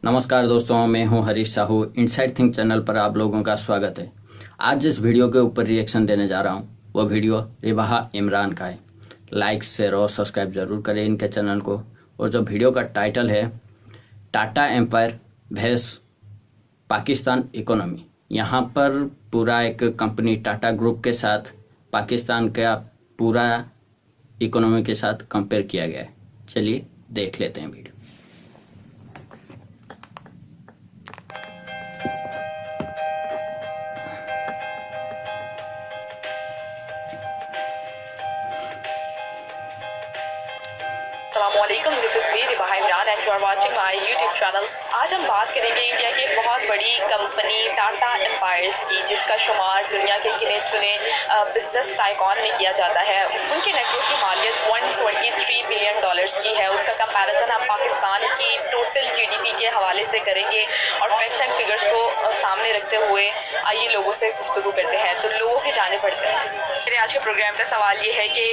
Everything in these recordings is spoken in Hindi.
नमस्कार दोस्तों, मैं हूं Harish Sahu. Inside think channel पर आप लोगों का स्वागत है। आज जिस वीडियो के ऊपर रिएक्शन देने जा रहा हूं वो वीडियो रिबाहा इमरान का है। लाइक शेयर और सब्सक्राइब जरूर करें इनके चैनल को। और जो वीडियो का टाइटल है Tata empire versus Pakistan economy, यहाँ पर पूरा एक कंपनी टाटा ग्रुप के साथ पाकिस्तान का पूरा इकोनॉमी के साथ कंपेयर किया गया है। चलिए देख लेते हैं वीडियो। अस्सलामुअलैकुम, this is me Ribaha Imran and you are watching my YouTube channel. आज हम बात करेंगे इंडिया की एक बहुत बड़ी कंपनी टाटा एम्पायर्स की, जिसका शुमार दुनिया के गिने चुने बिजनेस आइकॉन में किया जाता है। उनके नेटवर्क की मालियत $123 बिलियन की है। उसका कंपैरिजन हम पाकिस्तान की टोटल जीडीपी के हवाले से करेंगे और फैक्ट्स एंड फिगर्स को सामने रखते हुए आइए लोगों से गुफ्तगू करते हैं। तो लोगों के जाने पड़ते हैं। मेरे आज के प्रोग्राम का सवाल ये है कि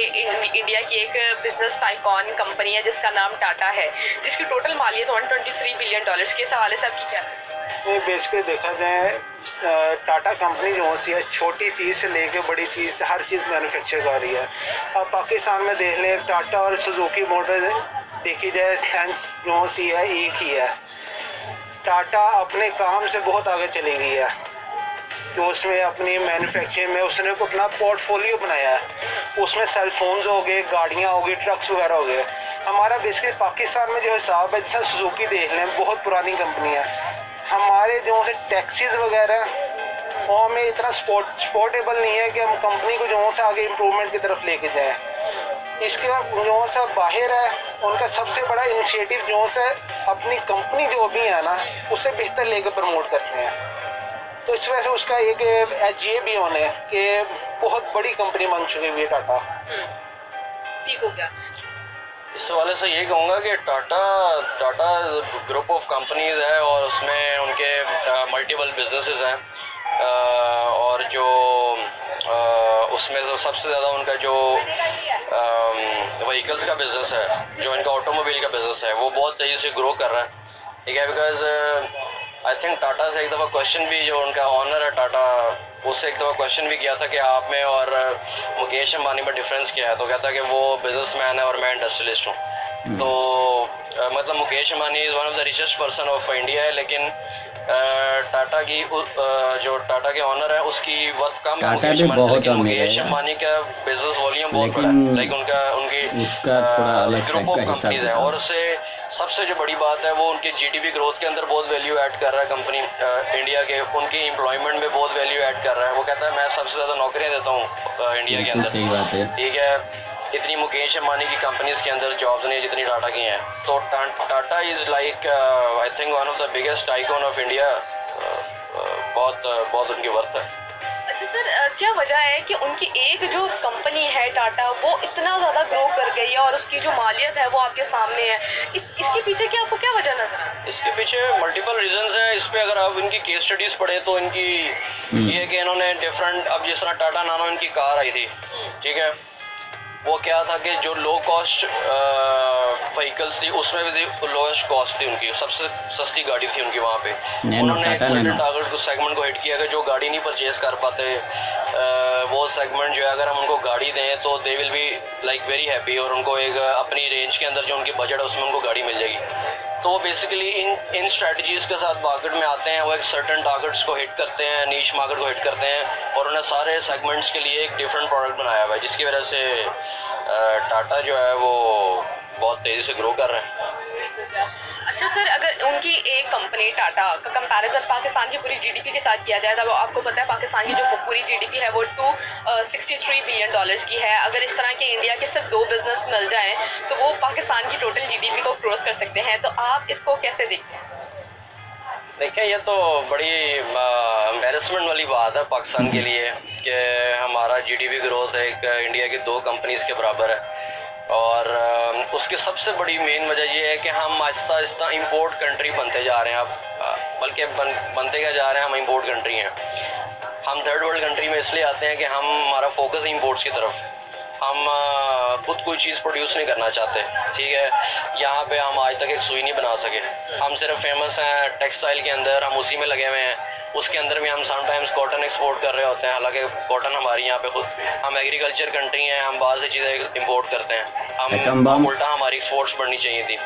इंडिया की एक बिजनेस आइकॉन कंपनी है जिसका नाम टाटा है, जिसकी टोटल मालियत $123 बिलियन के सवाल है। आपकी क्या ये बेसिकली देखा जाए टाटा कंपनी जो सी है, छोटी चीज़ से लेके बड़ी चीज़ हर चीज़ मैन्युफैक्चर कर रही है। अब पाकिस्तान में देख लें, टाटा और सुजुकी मोटर देखी जाए, सेंस जो सी है एक ही है। टाटा अपने काम से बहुत आगे चली गई है, तो उसमें अपनी मैन्युफैक्चरिंग में उसने अपना पोर्टफोलियो बनाया है। उसमें सेलफोन्स हो गए, गाड़ियाँ हो गई, ट्रक्स वगैरह हो गए। हमारा बेसिकली पाकिस्तान में जो हिसाब है, जैसे सुजुकी देख लें, बहुत पुरानी कंपनी है। हमारे जो से टैक्सीज वगैरह वो हमें इतना सपोर्टेबल नहीं है कि हम कंपनी को जो से आगे इम्प्रूवमेंट की तरफ लेके जाएं। इसके बाद जो सा बाहर है, उनका सबसे बड़ा इनिशिएटिव जो से अपनी कंपनी जो भी है ना, उसे बेहतर लेकर प्रमोट करते हैं। तो इस वजह से उसका एक ये भी होने कि बहुत बड़ी कंपनी बन चुकी हुई है टाटा। ठीक हो गया। इस वाले से ये कहूँगा कि टाटा ग्रुप ऑफ कंपनीज है और उसमें उनके मल्टीपल बिजनेसेस हैं। और जो उसमें जो सबसे ज़्यादा उनका जो व्हीकल्स का बिज़नेस है, जो इनका ऑटोमोबाइल का बिज़नेस है, वो बहुत तेज़ी से ग्रो कर रहा है। ठीक है, बिकॉज आई थिंक टाटा से एक दफ़ा क्वेश्चन भी, जो उनका ऑनर है टाटा, उससे एक दफ़ा क्वेश्चन भी किया था कि आप में और मुकेश अंबानी में डिफरेंस क्या है। तो कहता है कि वो बिजनेसमैन है और मैं इंडस्ट्रियलिस्ट हूँ। तो मतलब Mukesh Ambani is one of the richest person of India है, लेकिन टाटा की जो टाटा के ऑनर है उसकी वर्थ कम है। मुकेश अंबानी का बिजनेस वॉल्यूम बहुत बड़ा है, लाइक उनकी ग्रुप ऑफ कंपनीज है। और उससे सबसे जो बड़ी बात है वो उनके जीडीपी ग्रोथ के अंदर बहुत वैल्यू ऐड कर रहा है कंपनी इंडिया के, उनकी एम्प्लॉयमेंट में बहुत वैल्यू ऐड कर रहा है। वो कहता है मैं सबसे ज़्यादा नौकरियां देता हूँ इंडिया के अंदर। सही बात है। ठीक है, इतनी मुकेश अंबानी की कंपनीज के अंदर जॉब्स नहीं जितनी टाटा की हैं। तो Tata is like I think one of the biggest icon of India. बहुत उनकी वर्थ है। अच्छा सर, क्या वजह है कि उनकी एक जो कंपनी है टाटा, वो इतना ज़्यादा ग्रो कर गई है और उसकी जो मालियत है वो आपके सामने है। इसके पीछे क्या आपको क्या वजह नजर है? इसके पीछे मल्टीपल रीजंस हैं। इस पे अगर आप इनकी केस स्टडीज पढ़े तो इनकी ये कि इन्होंने डिफरेंट, अब जिस तरह टाटा नानो इनकी कार आई थी, ठीक है, वो क्या था कि जो लो कॉस्ट व्हीकल्स थी उसमें भी लोएस्ट कॉस्ट थी उनकी, सबसे सस्ती गाड़ी थी उनकी वहाँ पे। उन्होंने एक सर्टेन टारगेट को सेगमेंट को हिट किया कि जो गाड़ी नहीं परचेज कर पाते, वो सेगमेंट जो है अगर हम उनको गाड़ी दें तो they will be like very happy, और उनको एक अपनी रेंज के अंदर जो उनकी बजट है उसमें उनको गाड़ी मिल जाएगी। तो बेसिकली इन स्ट्रेटजीज़ के साथ मार्केट में आते हैं। वो एक सर्टेन टारगेट्स को हिट करते हैं, नीश मार्केट को हिट करते हैं, और उन्हें सारे सेगमेंट्स के लिए एक डिफरेंट प्रोडक्ट बनाया हुआ है, जिसकी वजह से टाटा जो है वो बहुत तेज़ी से ग्रो कर रहे हैं। अच्छा सर, अगर उनकी एक कंपनी टाटा का कंपैरिजन पाकिस्तान की पूरी जीडीपी के साथ किया जाए, तो आपको पता है पाकिस्तान की जो पूरी जीडीपी है वो $263 बिलियन की है। अगर इस तरह के इंडिया के सिर्फ 2 बिजनेस मिल जाएं तो वो पाकिस्तान की टोटल जीडीपी को क्रॉस कर सकते हैं। तो आप इसको कैसे देखते हैं? देखिए, ये तो बड़ी एम्बेरसमेंट वाली बात है पाकिस्तान के लिए कि हमारा जीडीपी ग्रोथ एक इंडिया की 2 कंपनीज के बराबर है। और उसकी सबसे बड़ी मेन वजह ये है कि हम आहिस्ता आहिस्ता इंपोर्ट कंट्री बनते जा रहे हैं। अब बल्कि बनते क्या जा रहे हैं, हम इंपोर्ट कंट्री हैं। हम थर्ड वर्ल्ड कंट्री में इसलिए आते हैं कि हमारा फोकस है इंपोर्ट्स की तरफ। हम खुद कोई चीज़ प्रोड्यूस नहीं करना चाहते, ठीक है। यहाँ पे हम आज तक एक सुई नहीं बना सके। हम सिर्फ फेमस हैं टेक्सटाइल के अंदर, हम उसी में लगे हुए हैं। उसके अंदर भी हम समटाइम्स कॉटन एक्सपोर्ट कर रहे होते हैं, हालांकि कॉटन हमारी यहाँ पे खुद, हम एग्रीकल्चर कंट्री हैं, हम बाहर से चीज़ें इंपोर्ट करते हैं। हम उल्टा हमारी एक्सपोर्ट्स बढ़नी चाहिए थी।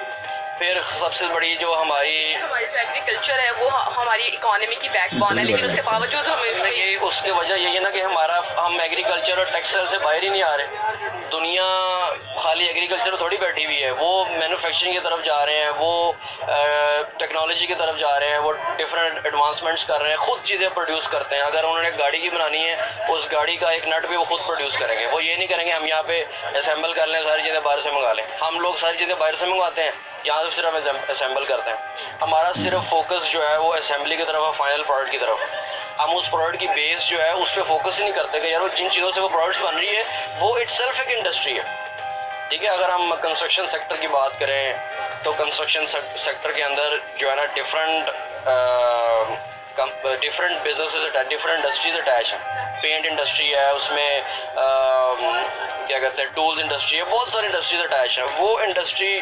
फिर सबसे बड़ी जो हमारी जो एग्रीकल्चर है वो हमारी इकोनॉमी की बैकबोन है, लेकिन उसके बावजूद हम ये उसकी वजह यही है ना कि हम एग्रीकल्चर और टेक्सटाइल से बाहर ही नहीं आ रहे। दुनिया खाली एग्रीकल्चर थोड़ी बैठी हुई है, वो मैन्युफैक्चरिंग की तरफ जा रहे हैं, वो टेक्नोलॉजी की तरफ जा रहे हैं, वो डिफरेंट एडवांसमेंट्स कर रहे हैं, खुद चीज़ें प्रोड्यूस करते हैं। अगर उन्होंने गाड़ी की बनानी है, उस गाड़ी का एक नट भी वो खुद प्रोड्यूस करेंगे। वो ये नहीं करेंगे हम यहाँ पे असेंबल कर लें, सारी चीज़ें बाहर से मंगा लें। हम लोग सारी चीज़ें बाहर से मंगवाते हैं, यहाँ से सिर्फ असेंबल करते हैं। हमारा सिर्फ फोकस जो है वो असेंबली की तरफ है, फाइनल प्रोडक्ट की तरफ। हम उस प्रोडक्ट की बेस जो है उस पर फोकस ही नहीं करते कि यार वो जिन चीज़ों से वो प्रोडक्ट्स बन रही है वो इटसेल्फ एक इंडस्ट्री है, ठीक है। अगर हम कंस्ट्रक्शन सेक्टर की बात करें तो कंस्ट्रक्शन सेक्टर के अंदर जो है ना different businesses attach, different industries attach हैं। पेंट इंडस्ट्री है, उसमें क्या कहते हैं टूल्स इंडस्ट्री है, बहुत सारी इंडस्ट्रीज अटैच हैं। वो इंडस्ट्री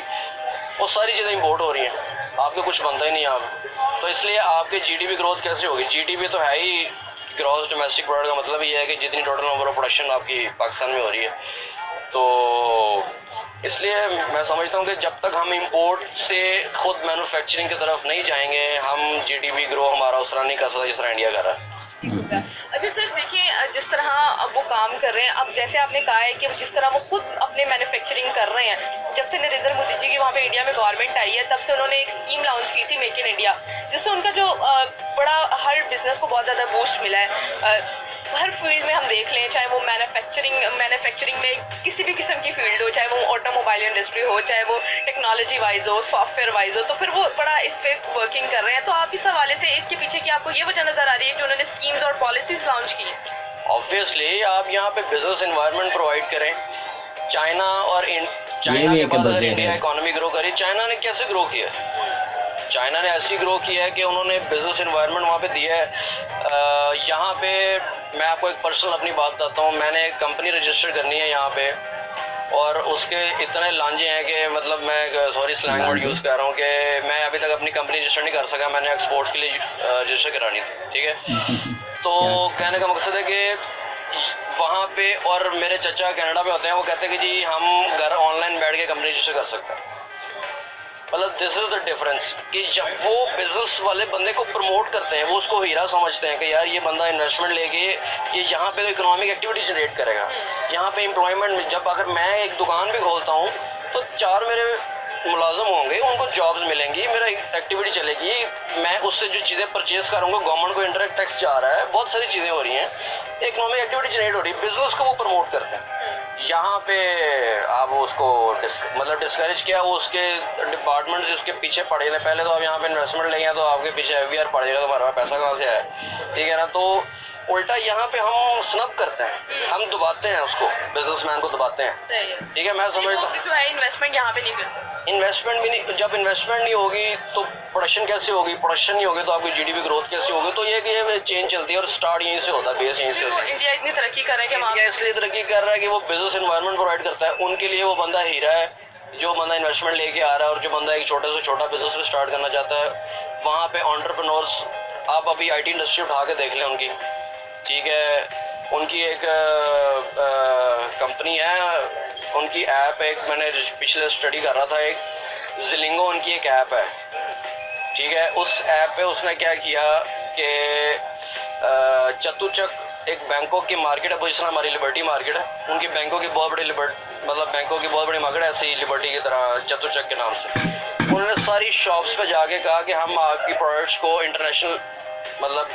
वो सारी चीज़ें इंपोर्ट हो रही हैं, आपके कुछ बनता ही नहीं आप, तो इसलिए आपके जीडीपी ग्रोथ कैसे होगी? जीडीपी तो है ही ग्रॉस डोमेस्टिक प्रोडक्ट का मतलब ये है कि जितनी टोटल नंबर ऑफ प्रोडक्शन आपकी पाकिस्तान में हो रही है। तो इसलिए मैं समझता हूँ कि जब तक हम इंपोर्ट से खुद मैन्युफैक्चरिंग की तरफ नहीं जाएंगे, हम जीडीपी ग्रो हमारा उस तरह नहीं कर सकता जिस तरह इंडिया कर रहा है। अच्छा सर, देखिए जिस तरह अब वो काम कर रहे हैं, अब जैसे आपने कहा है कि जिस तरह वो खुद अपने मैन्युफैक्चरिंग कर रहे हैं, जब से नरेंद्र मोदी जी की वहाँ पे इंडिया में गवर्नमेंट आई है, तब से उन्होंने एक स्कीम लॉन्च की थी मेक इन इंडिया, जिससे उनका जो बड़ा हर बिजनेस को बहुत ज़्यादा बूस्ट मिला है। हर फील्ड में हम देख लें, चाहे वो मैन्युफैक्चरिंग में किसी भी किस्म की फील्ड हो, चाहे वो ऑटोमोबाइल इंडस्ट्री हो, चाहे वो टेक्नोलॉजी वाइज हो, सॉफ्टवेयर वाइज हो, तो फिर वो बड़ा इस पे वर्किंग कर रहे हैं। तो आप इस हवाले से इसके पीछे की आपको ये वजह नजर आ रही है कि उन्होंने स्कीम्स और पॉलिसीज लॉन्च की? ऑब्वियसली आप यहाँ पे बिजनेस एनवायरनमेंट प्रोवाइड करें। चाइना और चाइना के बाद अगर इंडिया इकोनॉमी ग्रो करी, चाइना ने कैसे ग्रो किया? चाइना ने ऐसी ग्रो किया है कि उन्होंने बिजनेस एनवायरनमेंट वहाँ पे दिया है। यहाँ पे मैं आपको एक पर्सनल अपनी बात बताता हूँ। मैंने एक कंपनी रजिस्टर करनी है यहाँ पे, और उसके इतने लांझे हैं कि मतलब मैं सॉरी स्लैंग वर्ड यूज़ कर रहा हूँ कि मैं अभी तक अपनी कंपनी रजिस्टर नहीं कर सका। मैंने एक्सपोर्ट के लिए रजिस्टर करानी थी, ठीक है। तो कहने का मकसद है कि वहाँ पे, और मेरे चचा कनाडा में होते हैं, वो कहते हैं कि जी हम घर ऑनलाइन बैठ के कंपनी रजिस्टर कर सकते हैं। मतलब दिस इज द डिफरेंस कि जब वो बिजनेस वाले बंदे को प्रमोट करते हैं, वो उसको हीरा समझते हैं कि यार ये बंदा इन्वेस्टमेंट लेके ये यहाँ पे इकोनॉमिक एक्टिविटी जनरेट करेगा, यहाँ पे एम्प्लॉयमेंट में। जब अगर मैं एक दुकान भी खोलता हूँ तो 4 मेरे मुलाजम होंगे, उनको जॉब्स मिलेंगी, मेरा एक्टिविटी चलेगी, मैं उससे जो चीज़ें परचेज करूँगा, गवर्नमेंट को इंडायरेक्ट टैक्स जा रहा है, बहुत सारी चीज़ें हो रही हैं, इकोनॉमिक एक्टिविटी जनरेट हो रही है, बिजनेस को वो प्रमोट करते हैं। यहाँ पे आप उसको मतलब डिस्करेज किया, वो उसके डिपार्टमेंट से उसके पीछे पड़े हैं। पहले तो आप यहाँ पे इन्वेस्टमेंट लेंगे तो आपके पीछे एफबीआर पड़ जाएगा, तो हमारा पैसा कहाँ से आया, ठीक है ना। तो उल्टा यहाँ पे हम स्नब करते हैं, हम दबाते हैं उसको, बिजनेसमैन को दबाते हैं, ठीक है। मैं समझता हूँ जो है इन्वेस्टमेंट यहाँ पे नहीं करते, इन्वेस्टमेंट भी नहीं, जब इन्वेस्टमेंट नहीं होगी तो प्रोडक्शन कैसे होगी, प्रोडक्शन नहीं होगी तो आपकी जीडीपी ग्रोथ कैसे होगी। तो ये चेंज चलती है और स्टार्ट यहीं से होता है, बेस यहीं से होता है। इंडिया इतनी तरक्की कर रहा है कि इंडिया इसलिए तरक्की कर रहा है कि वो बिजनेस एनवायरनमेंट प्रोवाइड करता है। उनके लिए वो बंदा हीरा है, जो बंदा इन्वेस्टमेंट लेके आ रहा है, और जो बंदा एक छोटे से छोटा बिजनेस भी स्टार्ट करना चाहता है। वहाँ पे एंटरप्रेन्योर्स, आप अभी आईटी इंडस्ट्री उठा के देख लें उनकी, ठीक है। उनकी एक कंपनी है, उनकी ऐप, एक मैंने पिछले स्टडी कर रहा था, एक जिलिंगो उनकी एक ऐप है, ठीक है। उस ऐप पे उसने क्या किया कि चतुचक एक बैंकॉक की मार्केट है, वो जिस तरह हमारी लिबर्टी मार्केट है, उनकी बैंकॉक की बहुत बड़ी मतलब बैंकॉक की बहुत बड़ी मार्केट है, ऐसे ही लिबर्टी की तरह चतुचक के नाम से। उन्होंने सारी शॉप्स पे जाके कहा कि हम आपकी प्रोडक्ट्स को इंटरनेशनल, मतलब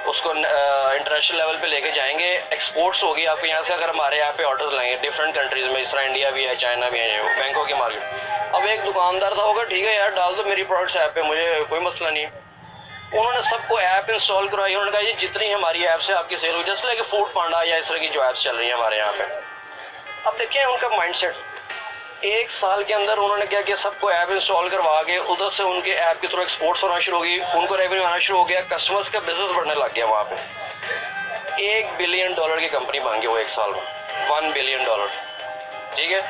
उसको इंटरनेशनल लेवल पे लेके जाएंगे, एक्सपोर्ट्स होगी आपको यहाँ से। अगर हमारे यहाँ पे ऑर्डर्स लाएंगे डिफरेंट कंट्रीज में, इस तरह इंडिया भी है, चाइना भी है, बैंकॉक की मार्केट। अब एक दुकानदार था, होगा ठीक है यार डाल दो मेरी प्रोडक्ट्स ऐप पे, मुझे कोई मसला नहीं। उन्होंने सबको ऐप इंस्टॉल करवाई, उन्होंने कहा ये जितनी हमारी ऐप से आपकी सेल हुई, जैसे लाइक फूड पांडा या इस तरह की जो ऐप्स चल रही है हमारे यहाँ पे। अब देखिए उनका माइंडसेट, 1 साल के अंदर उन्होंने क्या किया, सबको ऐप इंस्टॉल करवा के उधर से उनके ऐप के थ्रू एक्सपोर्ट्स होना शुरू होगी, उनको रेवेन्यू आना शुरू हो गया, कस्टमर्स का बिजनेस बढ़ने लग गया। वहाँ पे $1 बिलियन की कंपनी बन गई वो 1 साल में, $1 बिलियन। ठीक है,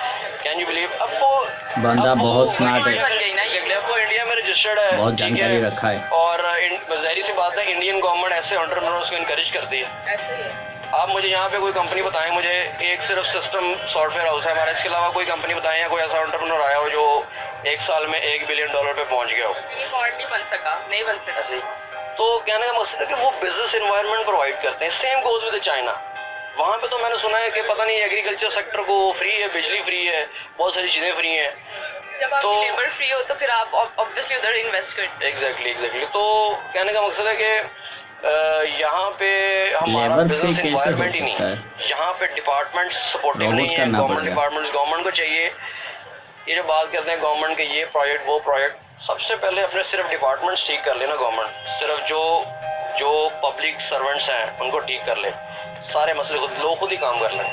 कैन यू बिलीव? अब वो बंदा बहुत स्मार्ट है, बन गई ना ये। अब वो इंडिया में रजिस्टर्ड है, बहुत ठीक जानकारी रखा है। और जाहिर सी बात है इंडियन गवर्नमेंट ऐसे एंटरप्रेन्योर्स को इनकरेज करती है। ऐसे ही है। आप मुझे यहाँ पे कोई कंपनी बताएं, मुझे एक सिर्फ सिस्टम सॉफ्टवेयर हाउस है हमारा, इसके अलावा कोई कंपनी बताएं या कोई ऐसा एंटरप्रेन्योर आया हो जो 1 साल में $1 बिलियन पे पहुंच गया हो। रिकॉर्ड नहीं बन सका, नहीं बन सका। ऐसे ही। तो कहने का मकसद है कि वो बिजनेस एनवायरनमेंट प्रोवाइड करते हैं। Same goes with China. वहाँ पे तो मैंने सुना है कि पता नहीं एग्रीकल्चर सेक्टर को फ्री है, बिजली फ्री है, बहुत सारी चीज़ें फ्री हैं। जब आपकी लेबर फ्री हो तो फिर आप ऑब्वियसली उधर इन्वेस्ट करते हैं। एग्जैक्टली। तो कहने का मकसद है कि यहाँ पे हमारा लेबर फ्री बिजनेस कैसे हो एनवायरनमेंट ही सकता नहीं, है? यहाँ पे डिपार्टमेंट सपोर्टिव रोबोट नहीं है। करना गवर्नमेंट पड़ेगा। डिपार्टमेंट्स, गवर्नमेंट को चाहिए, ये जो बात करते हैं गवर्नमेंट के ये प्रोजेक्ट वो प्रोजेक्ट, सबसे पहले अपने सिर्फ डिपार्टमेंट ठीक कर लेना गवर्नमेंट, सिर्फ जो पब्लिक सर्वेंट्स हैं उनको ठीक कर ले, सारे मसले खुद ही काम कर लेंगे,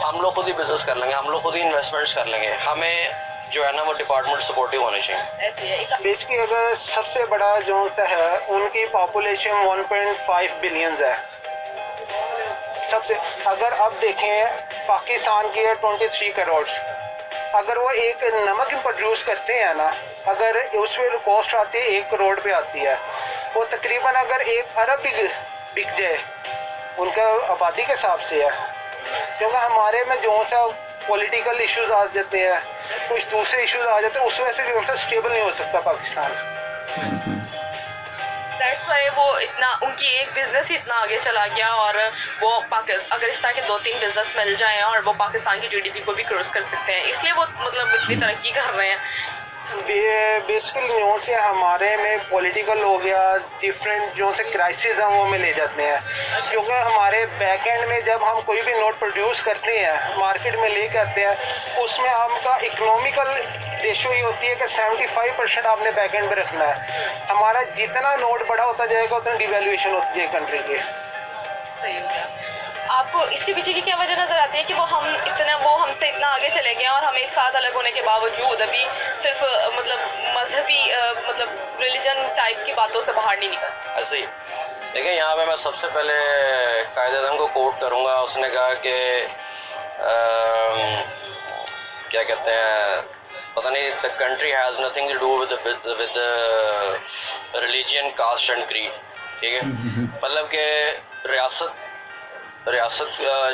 हम लोग खुद ही बिजनेस कर लेंगे, हम लोग खुद ही इन्वेस्टमेंट्स कर लेंगे। हमें जो है ना वो डिपार्टमेंट सपोर्टिव होने चाहिए। ऐसे है। बेसिकली अगर सबसे बड़ा जो सा है उनकी पॉपुलेशन 1.5 बिलियन है सबसे। अगर अब देखें पाकिस्तान की है 23 करोड़। अगर वो एक नमक प्रोड्यूस करते हैं ना, अगर उस पर कॉस्ट आती है 1 करोड़ पे आती है, वो तकरीबन अगर 1 अरब बिक जाए उनका आबादी के हिसाब से है। क्योंकि हमारे में जो सा पॉलिटिकल इश्यूज आ जाते हैं, कुछ दूसरे इश्यूज आ जाते हैं, उस वजह से जो सा स्टेबल नहीं हो सकता पाकिस्तान। दैट्स व्हाई वो इतना, उनकी एक बिजनेस ही इतना आगे चला गया, और वो अगर इस तरह के 2-3 बिजनेस मिल जाएं और वो पाकिस्तान की जीडीपी को भी क्रॉस कर सकते हैं, इसलिए वो मतलब इतनी तरक्की कर रहे हैं। बेसिकली जो से हमारे में पॉलिटिकल हो गया, डिफरेंट जो से क्राइसिस हैं वो में ले जाते हैं। क्योंकि हमारे बैक एंड में जब हम कोई भी नोट प्रोड्यूस करते हैं, मार्केट में ले करते हैं, उसमें हमका इकोनॉमिकल रेशो ये होती है कि 75% आपने बैक एंड में रखना है। हमारा जितना नोट बड़ा होता जाएगा उतना डिवैल्यूएशन होती है कंट्री की। सही हो गया। आपको इसके पीछे की क्या वजह नजर आती है कि वो हमसे इतना आगे चले गए और हम एक साथ अलग होने के बावजूद अभी सिर्फ मतलब मजहबी मतलब रिलीजन टाइप की बातों से बाहर नहीं निकल? ऐसे ही देखिए, यहाँ पे मैं सबसे पहले कायदे-ए-आज़म को कोट करूँगा। उसने कहा कि क्या कहते हैं, पता नहीं, the country has nothing to do with religion, caste and creed. ठीक है, मतलब कि रियासत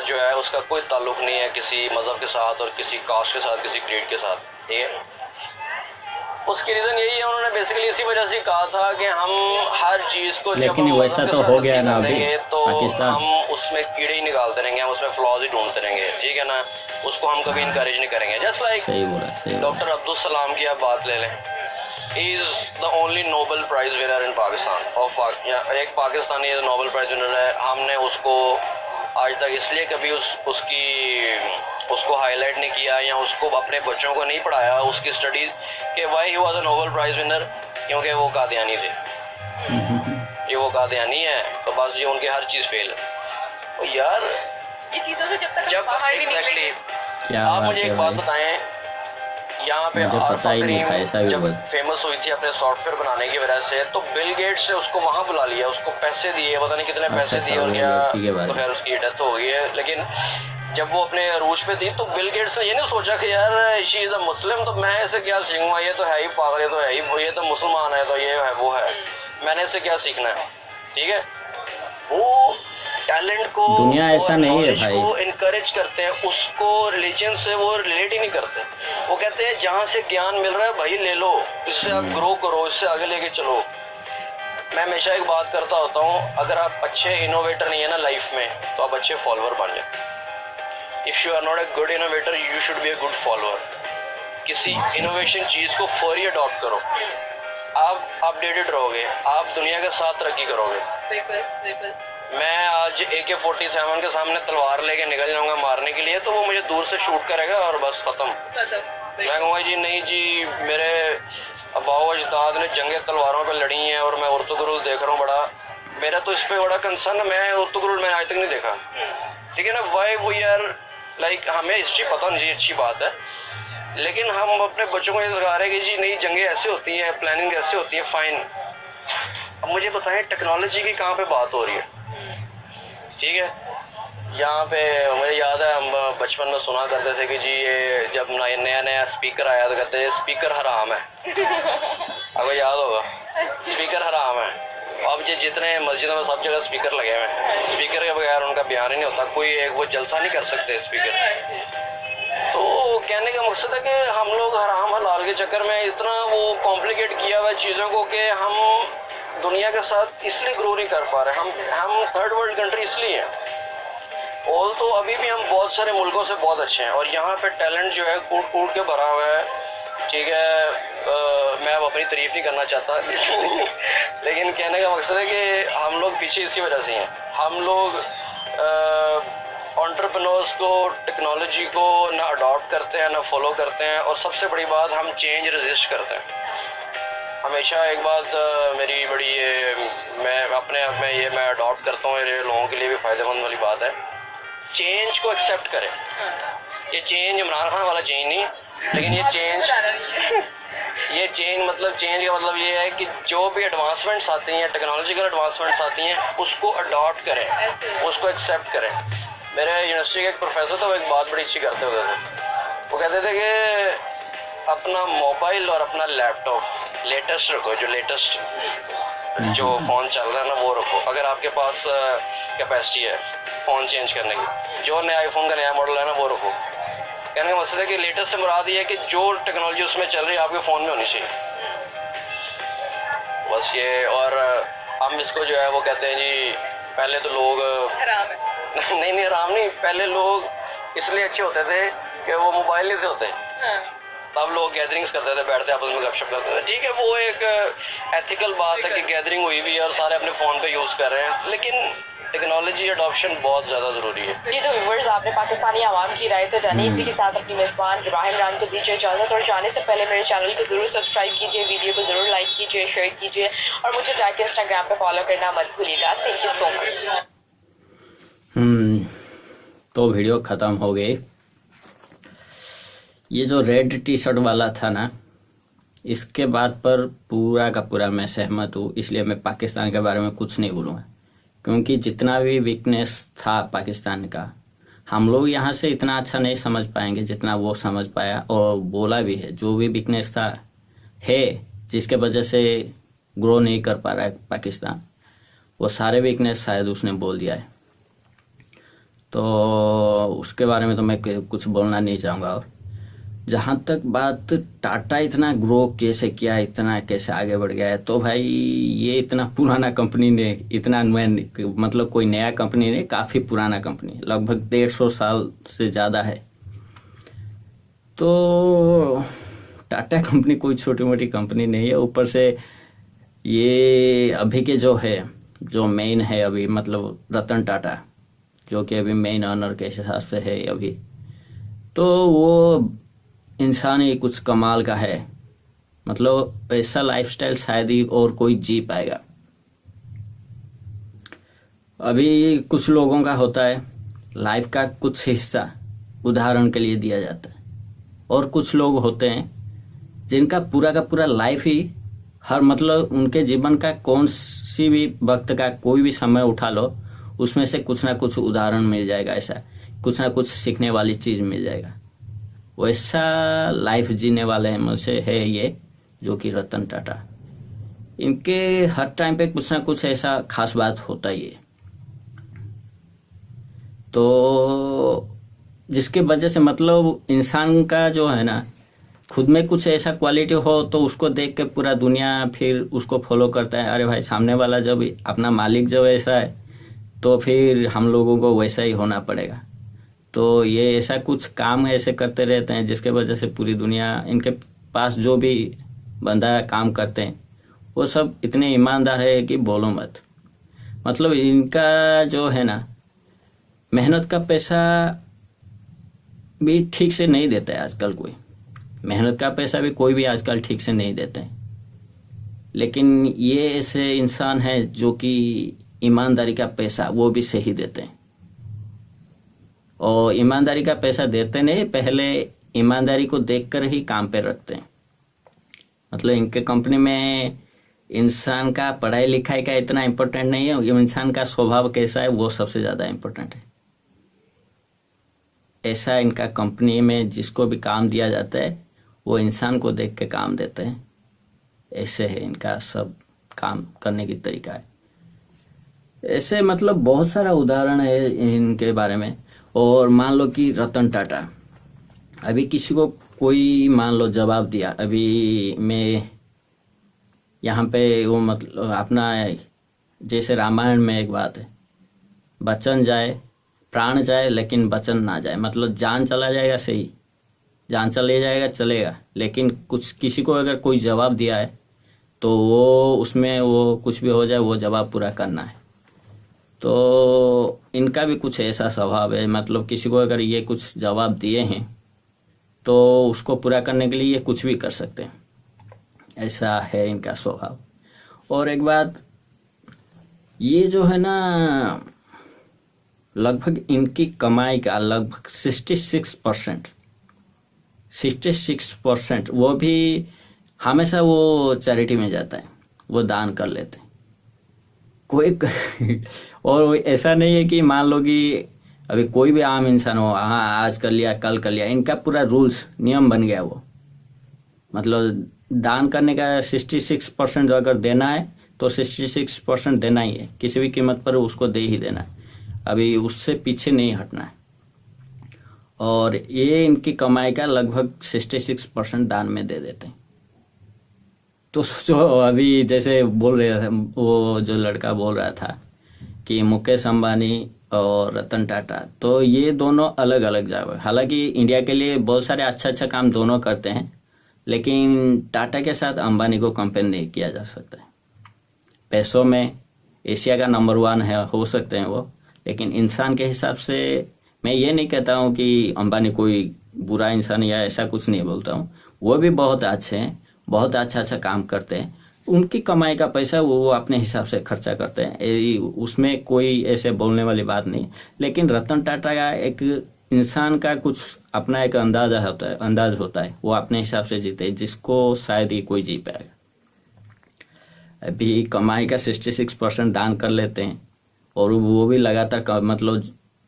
जो है उसका कोई ताल्लुक नहीं है किसी मज़हब के साथ और किसी कास्ट के साथ, किसी क्रीड के साथ। ठीक है, उसकी रीज़न यही है, उन्होंने बेसिकली इसी वजह से कहा था कि हम हर चीज़ को, लेकिन वैसा तो हो गया ना अभी तो पाकिस्तान, हम उसमें कीड़े ही निकालते रहेंगे, हम उसमें फ्लॉज ही ढूंढते रहेंगे। ठीक है ना, उसको हम कभी इनकरेज नहीं करेंगे। Just like doctor Abdul Salam की आप बात ले लें, he is the only Nobel prize winner in Pakistan. और एक पाकिस्तानी नोबेल प्राइज़ विनर है। हमने उसको आज तक इसलिए कभी उसको हाईलाइट नहीं किया या उसको अपने बच्चों को नहीं पढ़ाया उसकी स्टडीज कि why he was a Nobel prize winner, क्योंकि वो कादियानी थे। ये वो कादियानी है तो बस ये उनके हर चीज़ फेल है। तो यार ये चीज़ों से जब बाहर नहीं निकलेंगे। क्या आप मुझे एक बात बताएं, यहाँ पे जब फेमस हुई थी अपने सॉफ्टवेयर बनाने की वजह से, तो बिल गेट्स से उसको वहाँ बुला लिया, उसको पैसे दिए, पता नहीं कितने पैसे दिए, और क्या तो खैर उसकी डेथ हो गई है। लेकिन जब वो अपने अरूज पे थी तो बिल गेट्स ने ये नहीं सोचा कि यार शी इज़ अ मुस्लिम, तो मैं इसे क्या सीखूंगा, ये तो है ही पागल, ये तो है ही, ये तो मुसलमान है, तो ये है वो है, मैंने इसे क्या सीखना है। ठीक है, वो टैलेंट को, दुनिया ऐसा नहीं है भाई, को इनकरेज करते हैं, उसको रिलीजन से वो रिलेट ही नहीं करते। वो कहते हैं जहाँ से ज्ञान मिल रहा है भाई ले लो, इससे आप ग्रो करो, इससे आगे लेके चलो। मैं हमेशा एक बात करता होता हूँ, अगर आप अच्छे इनोवेटर नहीं है ना लाइफ में, तो आप अच्छे फॉलोअर बन जाए। If you are not a good innovator, you should be a good follower. किसी इनोवेशन चीज़ को फौरी अडॉप्ट करो, आप अपडेटेड रहोगे, आप दुनिया के साथ तरक्की करोगे। बिल्कुल। मैं आज AK-47 के सामने तलवार लेके निकल जाऊंगा मारने के लिए, तो वो मुझे दूर से शूट करेगा और बस खत्म। मैं कहूँगा जी नहीं जी, मेरे अबाओ अजदाद ने जंगे तलवारों पे लड़ी हैं और मैं उर्तुगरुल देख रहा हूँ बड़ा, मेरा तो इस पे बड़ा कंसर्न है। मैं उर्तुगरुल मैंने आज तक नहीं देखा। ठीक है ना, वाई वो यार लाइक हमें हिस्ट्री पता नहीं, अच्छी बात है, लेकिन हम अपने बच्चों को ये सिखा रहे हैं कि जी नहीं जंगे ऐसे होती हैं, प्लानिंग ऐसे होती है, फाइन। अब मुझे बताएं टेक्नोलॉजी की कहाँ पे बात हो रही है। ठीक है, यहाँ पे मुझे याद है हम बचपन में सुना करते थे कि जी ये जब नया नया स्पीकर आया तो कहते हैं स्पीकर हराम है। आपको याद होगा स्पीकर हराम है। अब ये जितने मस्जिदों में सब जगह स्पीकर लगे हुए हैं, स्पीकर के बगैर उनका बयान ही नहीं होता, कोई एक वो जलसा नहीं कर सकते स्पीकर। तो कहने का मकसद है कि हम लोग हराम हलाल के चक्कर में इतना वो कॉम्प्लिकेट किया हुआ चीज़ों को कि हम दुनिया के साथ इसलिए ग्रो नहीं कर पा रहे। हम थर्ड वर्ल्ड कंट्री इसलिए हैं। ऑल तो अभी भी हम बहुत सारे मुल्कों से बहुत अच्छे हैं और यहाँ पे टैलेंट जो है कूट कूट के भरा हुआ है। ठीक है, मैं अब अपनी तारीफ नहीं करना चाहता लेकिन कहने का मकसद है कि हम लोग पीछे इसी वजह से हैं। हम लोग एंटरप्रेन्योर्स को, टेक्नोलॉजी को ना अडॉप्ट करते हैं ना फॉलो करते हैं, और सबसे बड़ी बात हम चेंज रेजिस्ट करते हैं। हमेशा एक बात मेरी बड़ी मैं अपने आप में ये मैं अडॉप्ट करता हूँ, मेरे लोगों के लिए भी फ़ायदेमंद वाली बात है, चेंज को एक्सेप्ट करें। ये चेंज इमरान खान वाला चेंज नहीं, लेकिन ये चेंज मतलब चेंज का मतलब ये है कि जो भी एडवांसमेंट्स आती हैं, टेक्नोलॉजिकल एडवांसमेंट्स आती हैं, उसको अडॉप्ट करें, उसको एक्सेप्ट करें। मेरे यूनिवर्सिटी के एक प्रोफेसर थे, वो एक बात बड़ी अच्छी करते होते थे। वो कहते थे कि अपना मोबाइल और अपना लैपटॉप लेटेस्ट रखो, जो लेटेस्ट जो फ़ोन चल रहा है ना वो रखो। अगर आपके पास कैपेसिटी है फ़ोन चेंज करने की, जो नया आईफोन का नया मॉडल है ना वो रखो। कहने का मसला है कि लेटेस्ट से मुराद ये है कि जो टेक्नोलॉजी उसमें चल रही है आपके फ़ोन में होनी चाहिए, बस ये। और हम इसको जो है वो कहते हैं जी, पहले तो लोग हराम है। नहीं हराम नहीं, पहले लोग इसलिए अच्छे होते थे कि वो मोबाइल नहीं थे होते। तब लोग गैदरिंग्स करते थे, बैठते आपस में गपशप करते थे। ठीक है, वो एक एथिकल बात है कि गैदरिंग हुई भी है और सारे अपने फ़ोन पे यूज़ कर रहे हैं, लेकिन टेक्नोलॉजी अडॉप्शन बहुत ज़्यादा ज़रूरी है। जी तो व्यूअर्स, आपने पाकिस्तानी आवाम की राय तो जानी। इसी के साथ अपनी मेज़बान इब्राहिम रान को दीजिए इजाज़त, और जाने से पहले मेरे चैनल को ज़रूर सब्सक्राइब कीजिए, वीडियो को ज़रूर लाइक कीजिए, शेयर कीजिए, और मुझे जाके इंस्टाग्राम पे फॉलो करना मत भूलिएगा। Thank you so much. तो वीडियो ख़त्म हो गई। ये जो रेड टी शर्ट वाला था ना, इसके बाद पर पूरा का पूरा मैं सहमत हूँ, इसलिए मैं पाकिस्तान के बारे में कुछ नहीं बोलूँगा, क्योंकि जितना भी वीकनेस था पाकिस्तान का, हम लोग यहाँ से इतना अच्छा नहीं समझ पाएंगे जितना वो समझ पाया, और बोला भी है जो भी वीकनेस था है जिसके वजह से ग्रो नहीं कर पा रहा है पाकिस्तान, वो सारे वीकनेस शायद उसने बोल दिया है। तो उसके बारे में तो मैं कुछ बोलना नहीं चाहूँगा। और जहाँ तक बात टाटा इतना ग्रो कैसे किया, इतना कैसे आगे बढ़ गया है, तो भाई ये इतना पुराना कंपनी ने, इतना मतलब कोई नया कंपनी नहीं, काफ़ी पुराना कंपनी, लगभग 150 साल से ज़्यादा है। तो टाटा कंपनी कोई छोटी मोटी कंपनी नहीं है। ऊपर से ये अभी के जो है, जो मेन है अभी, मतलब रतन टाटा, जो कि अभी मेन ऑनर के हिसाब से है अभी, तो वो इंसान ही कुछ कमाल का है। मतलब ऐसा लाइफस्टाइल शायद ही और कोई जी पाएगा। अभी कुछ लोगों का होता है लाइफ का कुछ हिस्सा उदाहरण के लिए दिया जाता है, और कुछ लोग होते हैं जिनका पूरा का पूरा लाइफ ही हर, मतलब उनके जीवन का कौन सी भी वक्त का कोई भी समय उठा लो, उसमें से कुछ ना कुछ उदाहरण मिल जाएगा, ऐसा कुछ ना कुछ सीखने वाली चीज़ मिल जाएगा। वैसा लाइफ जीने वाले हैं मुझसे है ये, जो कि रतन टाटा। इनके हर टाइम पे कुछ ना कुछ ऐसा खास बात होता ही है, तो जिसके वजह से मतलब इंसान का जो है ना, खुद में कुछ ऐसा क्वालिटी हो तो उसको देख के पूरा दुनिया फिर उसको फॉलो करता है। अरे भाई, सामने वाला जब अपना मालिक जब ऐसा है तो फिर हम लोगों को वैसा ही होना पड़ेगा। तो ये ऐसा कुछ काम ऐसे करते रहते हैं जिसके वजह से पूरी दुनिया, इनके पास जो भी बंदा काम करते हैं वो सब इतने ईमानदार है कि बोलो मत। मतलब इनका जो है ना, मेहनत का पैसा भी ठीक से नहीं देता है आजकल कोई, मेहनत का पैसा भी कोई भी आजकल ठीक से नहीं देते हैं। लेकिन ये ऐसे इंसान हैं जो कि ईमानदारी का पैसा वो भी सही देते हैं, और ईमानदारी का पैसा देते नहीं, पहले ईमानदारी को देखकर ही काम पे रखते हैं। मतलब इनके कंपनी में इंसान का पढ़ाई लिखाई का इतना इम्पोर्टेंट नहीं है, इंसान का स्वभाव कैसा है वो सबसे ज़्यादा इम्पोर्टेंट है। ऐसा इनका कंपनी में जिसको भी काम दिया जाता है वो इंसान को देख के काम देते हैं। ऐसे है इनका सब काम करने की तरीका है। ऐसे मतलब बहुत सारा उदाहरण है इनके बारे में। और मान लो कि रतन टाटा, अभी किसी को कोई मान लो जवाब दिया, अभी मैं यहाँ पे वो मतलब अपना जैसे रामायण में एक बात है, वचन जाए प्राण जाए लेकिन वचन ना जाए, मतलब जान चला जाएगा सही, जान चले जाएगा चलेगा, लेकिन कुछ किसी को अगर कोई जवाब दिया है तो वो उसमें वो कुछ भी हो जाए वो जवाब पूरा करना है। तो इनका भी कुछ ऐसा स्वभाव है, मतलब किसी को अगर ये कुछ जवाब दिए हैं तो उसको पूरा करने के लिए ये कुछ भी कर सकते हैं, ऐसा है इनका स्वभाव। और एक बात ये जो है ना, लगभग इनकी कमाई का लगभग 66% वो भी हमेशा वो चैरिटी में जाता है, वो दान कर लेते हैं कोई और ऐसा नहीं है कि मान लो कि अभी कोई भी आम इंसान हो, हाँ आज कर लिया कल कर लिया, इनका पूरा रूल्स नियम बन गया वो, मतलब दान करने का 66% अगर देना है तो 66% देना ही है, किसी भी कीमत पर उसको दे ही देना है, अभी उससे पीछे नहीं हटना है। और ये इनकी कमाई का लगभग 66% दान में दे देते हैं। तो जो अभी जैसे बोल रहे थे, वो जो लड़का बोल रहा था कि मुकेश अंबानी और रतन टाटा, तो ये दोनों अलग अलग जगह, हालांकि इंडिया के लिए बहुत सारे अच्छा काम दोनों करते हैं, लेकिन टाटा के साथ अंबानी को कंपेयर नहीं किया जा सकता है। पैसों में एशिया का नंबर 1 है, हो सकते हैं वो, लेकिन इंसान के हिसाब से मैं ये नहीं कहता हूँ कि अंबानी कोई बुरा इंसान या ऐसा कुछ नहीं बोलता हूँ, वो भी बहुत अच्छे हैं, बहुत अच्छा काम करते हैं, उनकी कमाई का पैसा वो अपने हिसाब से खर्चा करते हैं, उसमें कोई ऐसे बोलने वाली बात नहीं। लेकिन रतन टाटा का एक इंसान का कुछ अपना एक अंदाज होता है, वो अपने हिसाब से जीते, जिसको शायद ही कोई जी पाएगा। अभी कमाई का 66% दान कर लेते हैं और वो भी लगातार, मतलब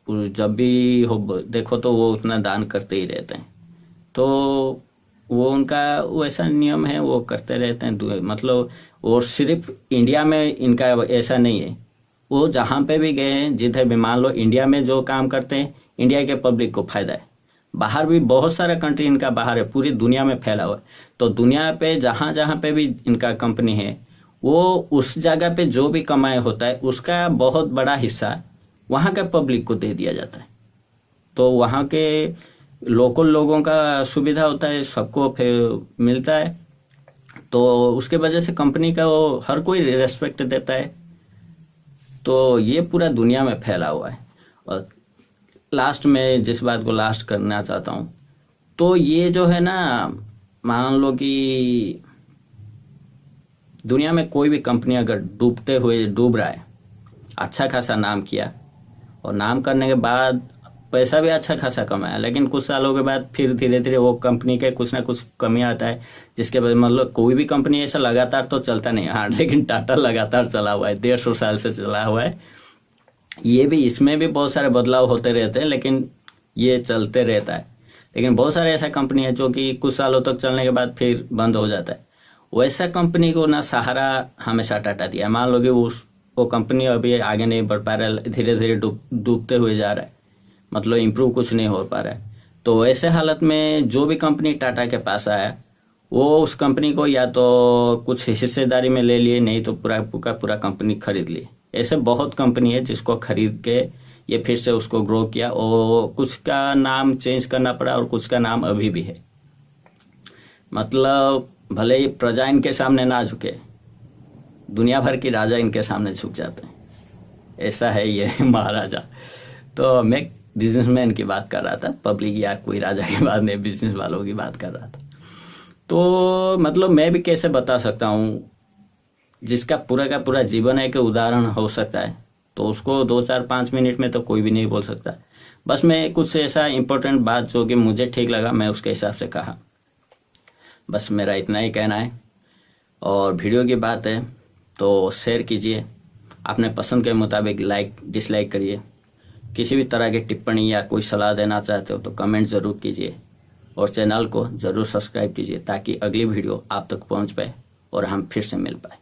जब भी हो देखो तो वो उतना दान करते ही रहते हैं। तो वो उनका वैसा नियम है, वो करते रहते हैं, मतलब। और सिर्फ इंडिया में इनका ऐसा नहीं है, वो जहाँ पे भी गए हैं, जिधर भी मान लो इंडिया में जो काम करते हैं, इंडिया के पब्लिक को फायदा है। बाहर भी बहुत सारा कंट्री इनका बाहर है, पूरी दुनिया में फैला हुआ है। तो दुनिया पे जहाँ पे भी इनका कंपनी है, वो उस जगह पे जो भी कमाई होता है उसका बहुत बड़ा हिस्सा वहाँ के पब्लिक को दे दिया जाता है। तो वहाँ के लोकल लोगों का सुविधा होता है, सबको मिलता है, तो उसके वजह से कंपनी का वो हर कोई रेस्पेक्ट देता है। तो ये पूरा दुनिया में फैला हुआ है। और लास्ट में जिस बात को लास्ट करना चाहता हूँ, तो ये जो है ना, मान लो कि दुनिया में कोई भी कंपनी अगर डूब रहा है, अच्छा खासा नाम किया और नाम करने के बाद पैसा भी अच्छा खासा कमाया, लेकिन कुछ सालों के बाद फिर धीरे धीरे वो कंपनी के कुछ ना कुछ कमी आता है, जिसके बाद मतलब कोई भी कंपनी ऐसा लगातार तो चलता नहीं। हाँ, लेकिन टाटा लगातार चला हुआ है, 150 साल से चला हुआ है। ये भी, इसमें भी बहुत सारे बदलाव होते रहते हैं, लेकिन ये चलते रहता है। लेकिन बहुत सारे ऐसा कंपनी है जो कि कुछ सालों तक चलने के बाद फिर बंद हो जाता है। वैसा कंपनी को ना सहारा हमेशा टाटा दिया। मान लो कि वो कंपनी अभी आगे नहीं बढ़ पा रहा है, धीरे धीरे डूबते हुए जा रहा है, मतलब इम्प्रूव कुछ नहीं हो पा रहा है। तो ऐसे हालत में जो भी कंपनी टाटा के पास आया, वो उस कंपनी को या तो कुछ हिस्सेदारी में ले लिए, नहीं तो पूरा कंपनी खरीद ली। ऐसे बहुत कंपनी है जिसको खरीद के ये फिर से उसको ग्रो किया, और कुछ का नाम चेंज करना पड़ा और कुछ का नाम अभी भी है। मतलब भले ही प्रजा इनके सामने ना झुके, दुनिया भर की राजा इनके सामने झुक जाते हैं। ऐसा है ये महाराजा। तो मैं बिजनेसमैन की बात कर रहा था, पब्लिक या कोई राजा की बात नहीं, बिजनेस वालों की बात कर रहा था। तो मतलब मैं भी कैसे बता सकता हूँ, जिसका पूरा का पूरा जीवन एक उदाहरण हो सकता है, तो उसको 2, 4, 5 मिनट में तो कोई भी नहीं बोल सकता। बस मैं कुछ ऐसा इम्पोर्टेंट बात जो कि मुझे ठीक लगा, मैं उसके हिसाब से कहा। बस मेरा इतना ही कहना है। और वीडियो की बात है तो शेयर कीजिए, अपने पसंद के मुताबिक लाइक डिसलाइक करिए। किसी भी तरह की टिप्पणी या कोई सलाह देना चाहते हो तो कमेंट ज़रूर कीजिए और चैनल को ज़रूर सब्सक्राइब कीजिए ताकि अगली वीडियो आप तक पहुंच पाए और हम फिर से मिल पाए।